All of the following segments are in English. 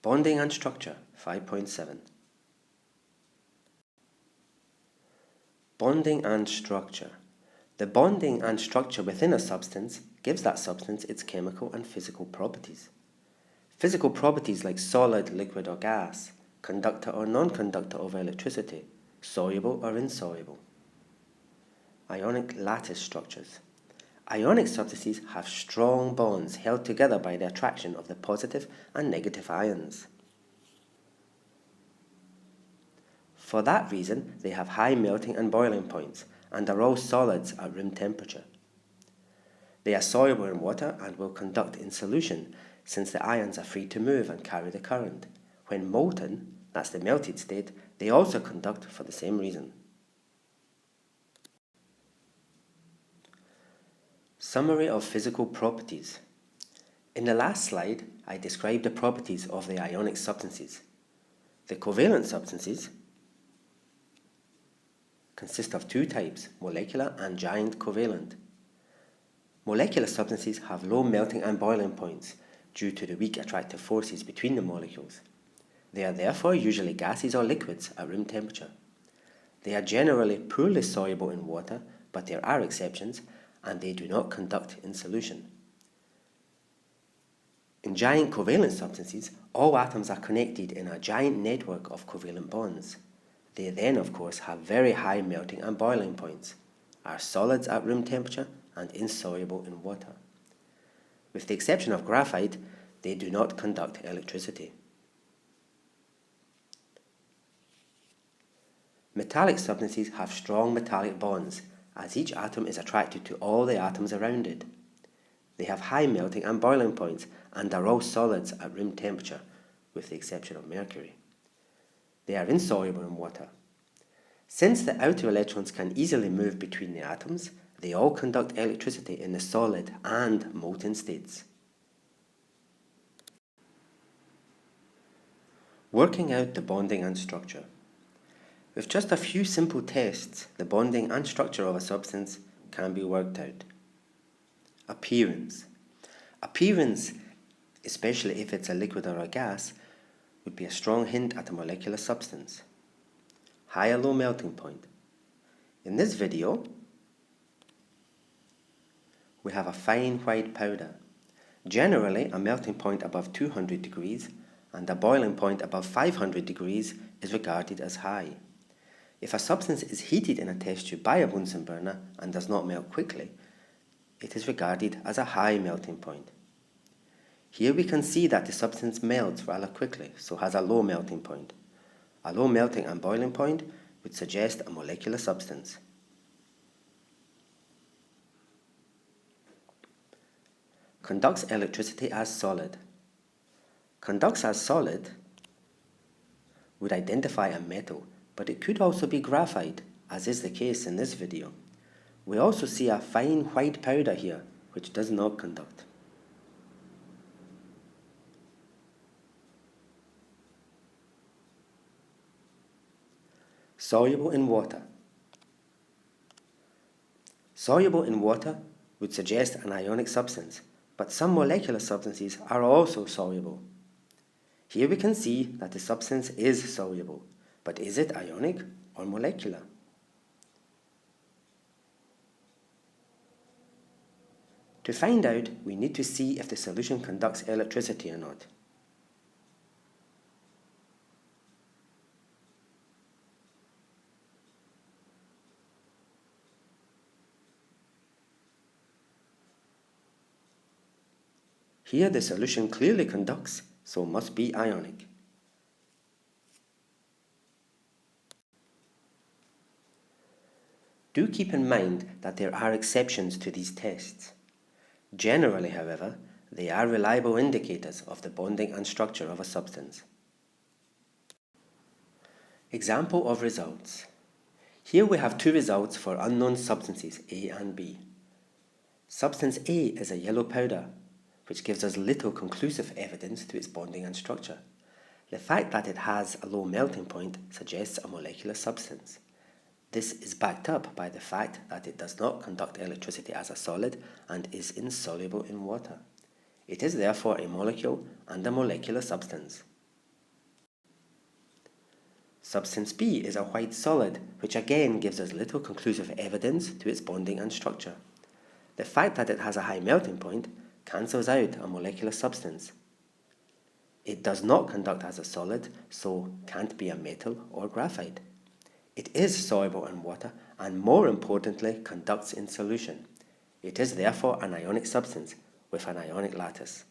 Bonding and structure 5.7. Bonding and structure. The bonding and structure within a substance gives that substance its chemical and physical properties. Physical properties like solid, liquid or gas, conductor or non-conductor of electricity, soluble or insoluble. Ionic lattice structures. Ionic substances have strong bonds held together by the attraction of the positive and negative ions. For that reason, they have high melting and boiling points and are all solids at room temperature. They are soluble in water and will conduct in solution, since the ions are free to move and carry the current. When molten, that's the melted state, they also conduct for the same reason. Summary of physical properties. In the last slide, I described the properties of the ionic substances. The covalent substances consist of two types, molecular and giant covalent. Molecular substances have low melting and boiling points due to the weak attractive forces between the molecules. They are therefore usually gases or liquids at room temperature. They are generally poorly soluble in water, but there are exceptions, and they do not conduct in solution. In giant covalent substances, all atoms are connected in a giant network of covalent bonds. They then, of course, have very high melting and boiling points, are solids at room temperature, and insoluble in water. With the exception of graphite, they do not conduct electricity. Metallic substances have strong metallic bonds, as each atom is attracted to all the atoms around it. They have high melting and boiling points and are all solids at room temperature, with the exception of mercury. They are insoluble in water. Since the outer electrons can easily move between the atoms, they all conduct electricity in the solid and molten states. Working out the bonding and structure. With just a few simple tests, the bonding and structure of a substance can be worked out. Appearance. Appearance, especially if it's a liquid or a gas, would be a strong hint at a molecular substance. High or low melting point. In this video, we have a fine white powder. Generally, a melting point above 200 degrees and a boiling point above 500 degrees is regarded as high. If a substance is heated in a test tube by a Bunsen burner and does not melt quickly, it is regarded as a high melting point. Here we can see that the substance melts rather quickly, so has a low melting point. A low melting and boiling point would suggest a molecular substance. Conducts electricity as solid. Conducts as solid would identify a metal, but it could also be graphite, as is the case in this video. We also see a fine white powder here, which does not conduct. Soluble in water. Soluble in water would suggest an ionic substance, but some molecular substances are also soluble. Here we can see that the substance is soluble, but is it ionic or molecular? To find out, we need to see if the solution conducts electricity or not. Here the solution clearly conducts, so must be ionic. Do keep in mind that there are exceptions to these tests. Generally, however, they are reliable indicators of the bonding and structure of a substance. Example of results. Here we have two results for unknown substances A and B. Substance A is a yellow powder, which gives us little conclusive evidence to its bonding and structure. The fact that it has a low melting point suggests a molecular substance. This is backed up by the fact that it does not conduct electricity as a solid and is insoluble in water. It is therefore a molecule and a molecular substance. Substance B is a white solid, which again gives us little conclusive evidence to its bonding and structure. The fact that it has a high melting point cancels out a molecular substance. It does not conduct as a solid, so can't be a metal or graphite. It is soluble in water and, more importantly, conducts in solution. It is therefore an ionic substance with an ionic lattice.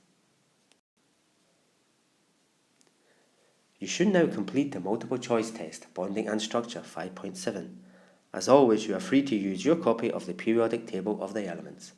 You should now complete the multiple choice test, Bonding and Structure 5.7. As always, you are free to use your copy of the periodic table of the elements.